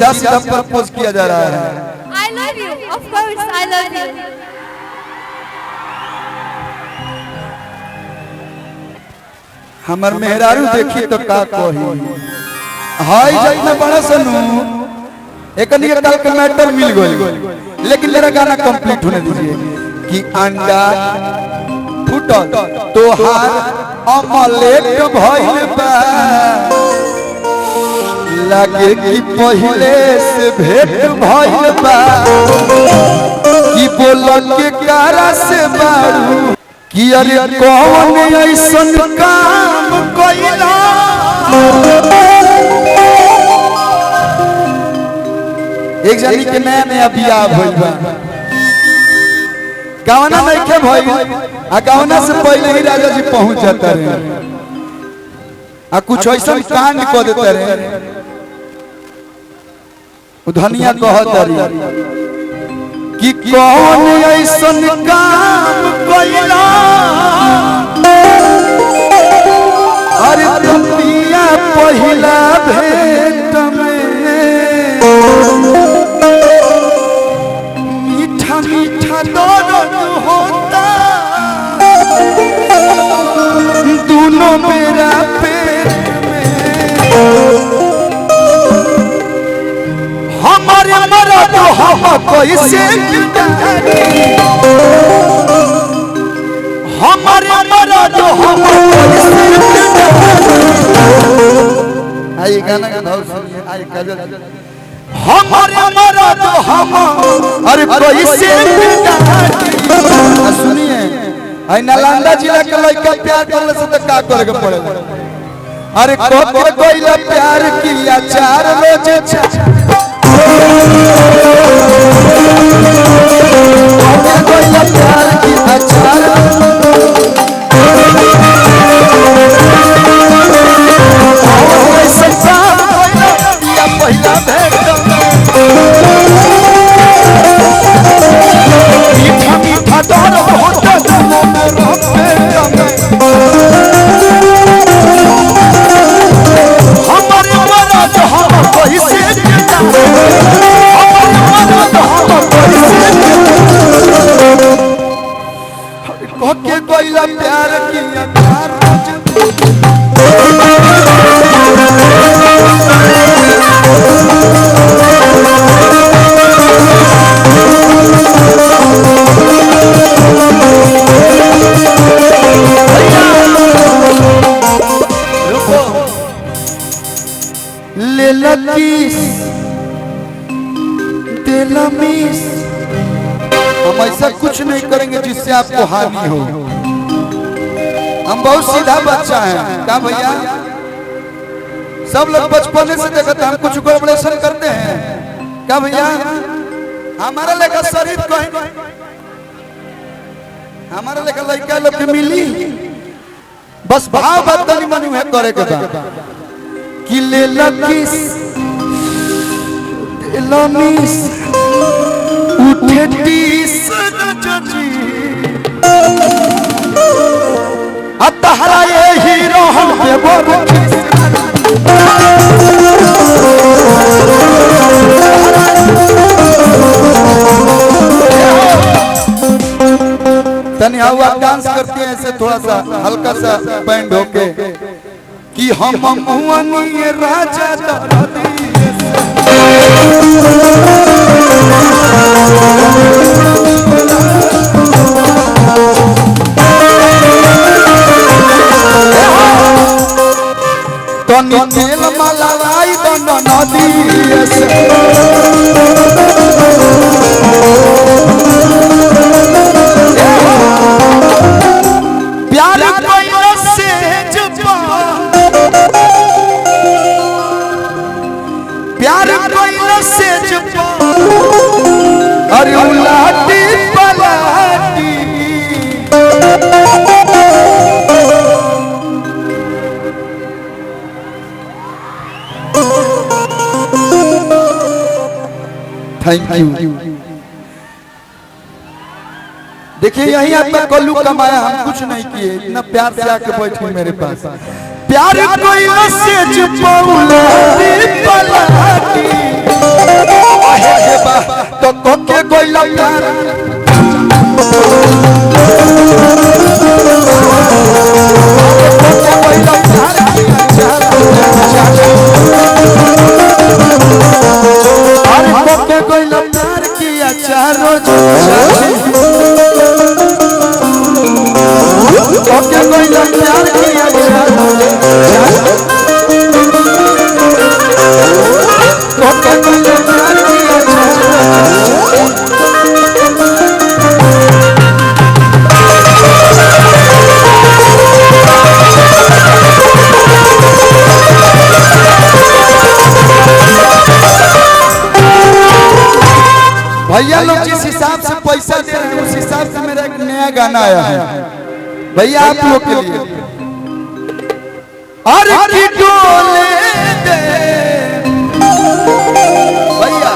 सीधा सीधा प्रपोज किया जा रहा है। I love you, of course I love you. हमर मेहरारू देखी तो का कही हाय जितना बड़ा सनू एक निकल के मैटर मिल गई, लेकिन मेरा गाना कंप्लीट होने दीजिए कि अंडा फुटल तोहार अमलेट भइल बा लगे कि पहले से भेंट भइल बा कि बोल के कारा से बारू कि अरे कौन ऐसन काम कइला एक जनी के नया नया बियाह भइल बा गावना नहीं के भइल आ गावना से पहले ही राजा जी पहुंच जाता रहे आ कुछ ऐसा कांड कर देते रहे धनिया कहत रही कि कौन ऐसन काम कइला अरे दुनिया पहिला भेंट में मीठा मीठा दर्द होता दोनों मेरा पेट में हमारे मरद हम कैसे हमारे मरद हम आई गाना का भाव सुनिए आई काजल हमारे मरद हम अरे कैसे सुनिए आई नालंदा जिला के लड़का प्यार करने से तो का करे के पड़ेगा अरे कोके कोइला प्यार किया चार रोज कोइला प्यार किया चार पहिला भेंट मीठा मीठा दर्द होता मेरा पेट में हमारे मरद हम कैसे ओके कोइला प्यार किया प्यार ले लकीस दिलमीस हम ऐसा कुछ नहीं करेंगे जिससे आपको हानि हो। हम बहुत सीधा बच्चा है क्या भैया सब लोग बचपन से देखते हम कुछ गड़बड़ेशन करते हैं क्या भैया हमारा लेखा शरीर कहीं हमारा लेखा लड़का लोग के मिली बस भाव बदली मनु है करे के कि ले लकीस दिलमीस उठे टीस अतहरा ये हीरो हम देवर तनिया हुआ डांस करते हैं ऐसे थोड़ा सा हल्का सा बैंड होके कि हम मुअनी राजा दरदी तो तेल मलवाई दोनों नदी प्यार कोई से प्यार कोई से अरे उलाटी पलाटी थैंक यू। देखिए यही आपका कल्लू कमाया हम कुछ नहीं किए इतना प्यार से आके बैठे मेरे पास प्यार कोई से पलाटी भैया लोग जिस हिसाब से पैसा दे रहे हैं उस हिसाब से मेरा एक नया गाना आया है भैया आप लोग के लिए। अरे की डोले दे भैया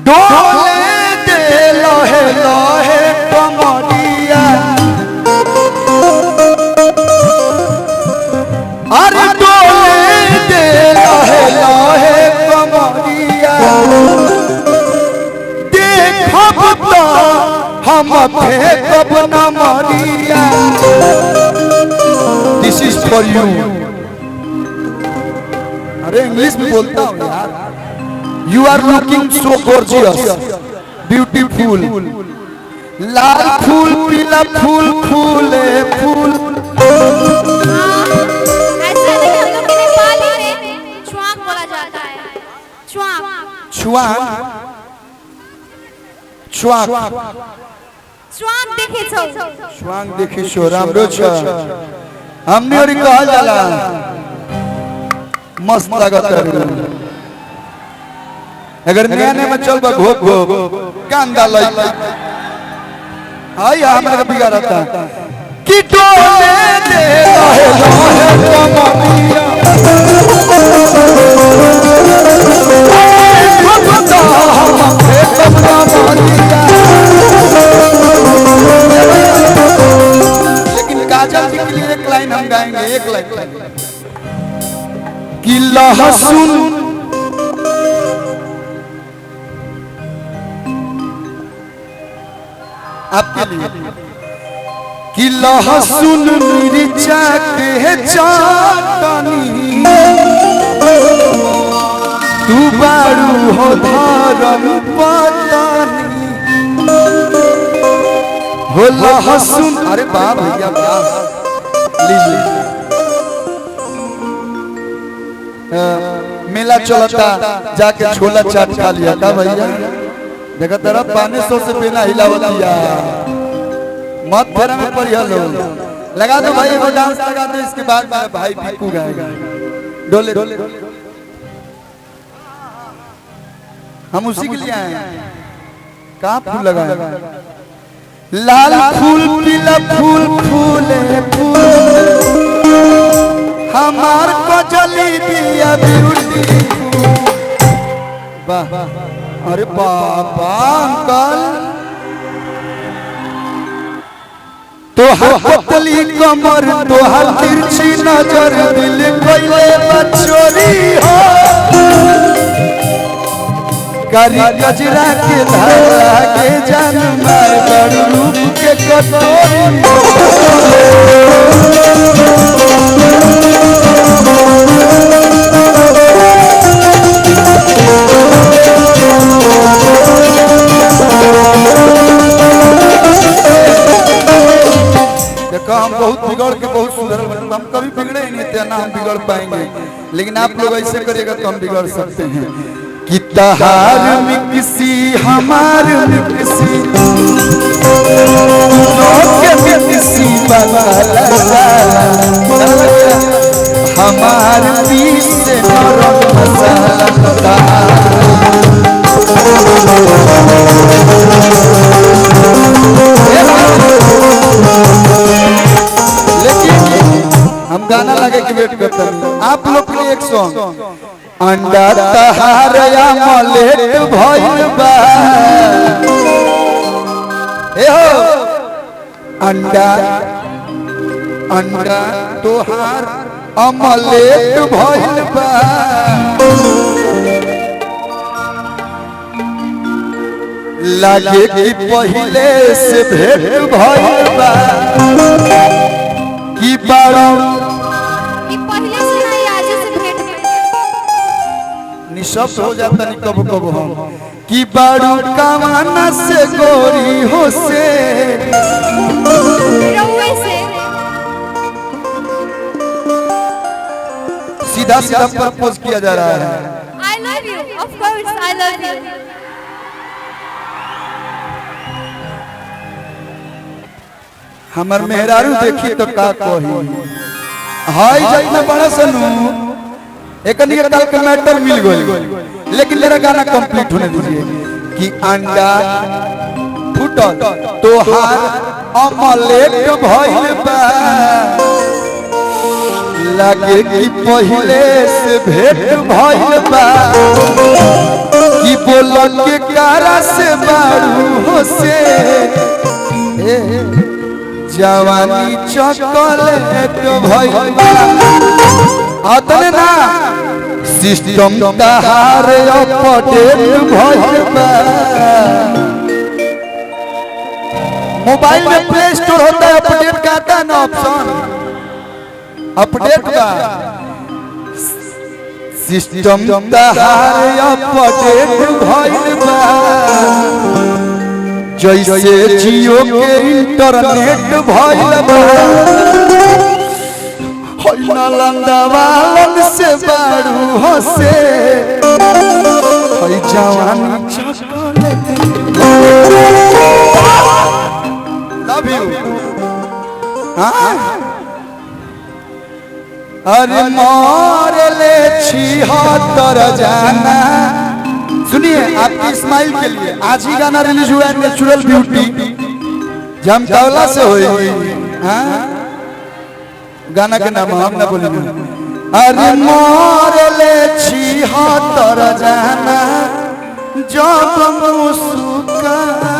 डोले दे लोहे लोहे कमरिया। अरे डोले दे लोहे लोहे कमरिया। देखब तो हम फेंकब न मरिया। This is for you। अरे इंग्लिश में बोलता हूँ यार। You are looking so gorgeous, beautiful। लाल फूल पीला फूल फूले फूल। ऐसा नहीं, हम लोग के नेपाली में छुआंक बोला जाता है। छुआंक छुआंक छुआंक देखे छौ। छुआंक देखी छो राम्रो छ। हमने और कहा जाला मस्त लागत है। अगर नया नया में चलबा घोप घोप कांदा लइका आई हमरा के बिगाड़ता कि डोले दे लोहे लोहे कमरिया। हम फेंकब न मरिया। लेकिन काजल जी के लिए एक लाइन हम गाएंगे, एक लाइन कि लहसुन आपके लिए कि लहसुन मिर्चा के चाटनी तू बारू हो धर्म पतानी हो लहसुन। अरे बाप भैया लीजिए मेला चलता जाके छोला चाट खा लिया था भैया। देखा तेरा 500 से बिना हिलावतिया मत फेरा में पड़ी लो। लगा दो भाई वो डांस लगा दो। इसके बाद मेरा भाई पीकू गाएगा। डोले डोले हम उसी के लिए आए हैं। कहाँ फूल लगाए? लाल फूल पीला फूल फूले फूल हमार को जली दिया ब्यूटी। वाह अरे बाबा अंकल तो हथली कमर तो तिरछी नजर दिल कोइले बचोरी हो। करी गजरा के धारा के जान मार बड़ रूप के कटोरी। देखो हम बहुत बिगड़ के बहुत सुधर बने। हम कभी बिगड़े ही नहीं थे ना हम बिगड़ पाएंगे। लेकिन आप लोग ऐसे करिएगा तो हम बिगड़ सकते हैं। कि तहार मिक्सी हमार मिक्सी के मिक्सी बदला हमार पीस से नरम मसाला। हम गाना लगे कि वेट करते हैं आप लोग के लिए एक सॉन्ग। अंडा तहार या मलेट भइल बा। ए हो अंडा अंडा तोहार अमलेट भइल बा। लागे कि पहिले से भेंट भइल बा। कि बारू कि पहले से नहीं आज से भेंट निशब्द हो जाता नहीं कब कब हम। कि बारू कमाना से गोरी हो से सीधा सीधा प्रपोज किया जा रहा है। I love you, of course I love you। हमर मेहरारू देखी तो का कही हाय जितना बड़ा सनू एक कल के मैटर मिल गई। लेकिन मेरा गाना कंप्लीट होने दीजिए। कि अंडा फुटल तोहार अमलेट भइल बा लगे कि पहले से भेंट भइल बा कि बोल के कारा से बारू हो से जवानी चॉकलेट भइल बा अतने ना सिस्टम तहार अपडेट भइल बा मोबाइल में प्ले स्टोर होता है अपडेट का आता है ना ऑप्शन अपडेट बा सिस्टम तहार अपडेट भइल बा जैसे जियो के इंटरनेट भइल बा नालंदा वालन से बारू हसे जवानी चॉकलेट लव यू अरे मोर ले 76 जाना सुनिए आपकी स्माइल के लिए आज ही गाना रिलीज हुआ है नेचुरल ब्यूटी जमतावला से होगी गाना के नाम हम ना बोलेंगे अरे मोर ले 76 जाना जब मुस्काइले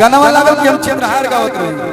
गाना वाला कि हम चित्रहार गावत रहे